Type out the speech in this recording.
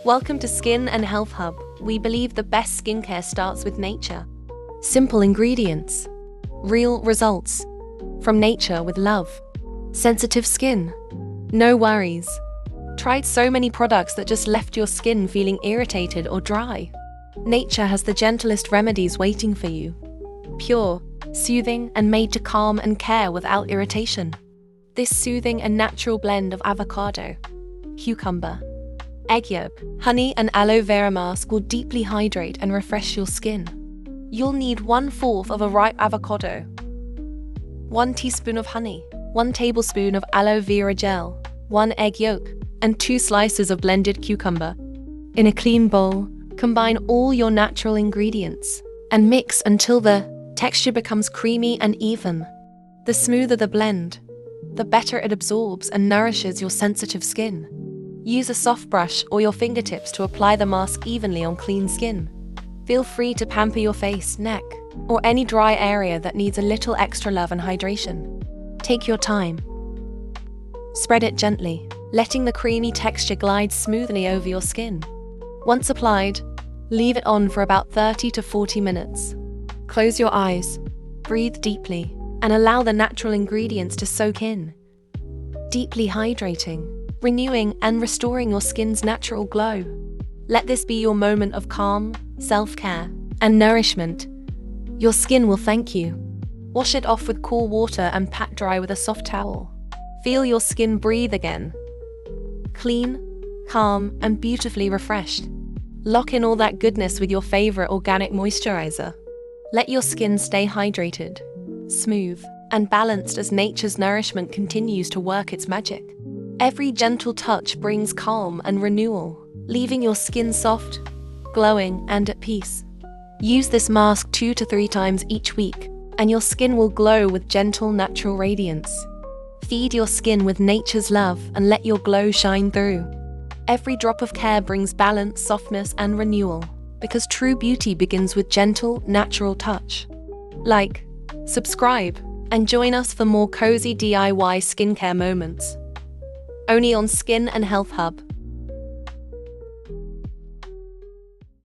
Welcome to Skin and Health Hub. We believe the best skincare starts with nature. Simple ingredients. Real results. From nature with love. Sensitive skin. No worries. Tried so many products that just left your skin feeling irritated or dry? Nature has the gentlest remedies waiting for you. Pure, soothing, and made to calm and care without irritation. This soothing and natural blend of avocado, cucumber, egg yolk, honey, and aloe vera mask will deeply hydrate and refresh your skin. You'll need 1/4 of a ripe avocado, 1 teaspoon of honey, 1 tablespoon of aloe vera gel, 1 egg yolk, and 2 slices of blended cucumber. In a clean bowl, combine all your natural ingredients and mix until the texture becomes creamy and even. The smoother the blend, the better it absorbs and nourishes your sensitive skin. Use a soft brush or your fingertips to apply the mask evenly on clean skin. Feel free to pamper your face, neck, or any dry area that needs a little extra love and hydration. Take your time. Spread it gently, letting the creamy texture glide smoothly over your skin. Once applied, leave it on for about 30 to 40 minutes. Close your eyes, breathe deeply, and allow the natural ingredients to soak in. Deeply hydrating, renewing, and restoring your skin's natural glow. Let this be your moment of calm, self-care, and nourishment. Your skin will thank you. Wash it off with cool water and pat dry with a soft towel. Feel your skin breathe again. Clean, calm, and beautifully refreshed. Lock in all that goodness with your favorite organic moisturizer. Let your skin stay hydrated, smooth, and balanced as nature's nourishment continues to work its magic. Every gentle touch brings calm and renewal, leaving your skin soft, glowing, and at peace. Use this mask 2 to 3 times each week, and your skin will glow with gentle, natural radiance. Feed your skin with nature's love and let your glow shine through. Every drop of care brings balance, softness, and renewal, because true beauty begins with gentle, natural touch. Like, subscribe, and join us for more cozy DIY skincare moments. Only on Skin and Health Hub.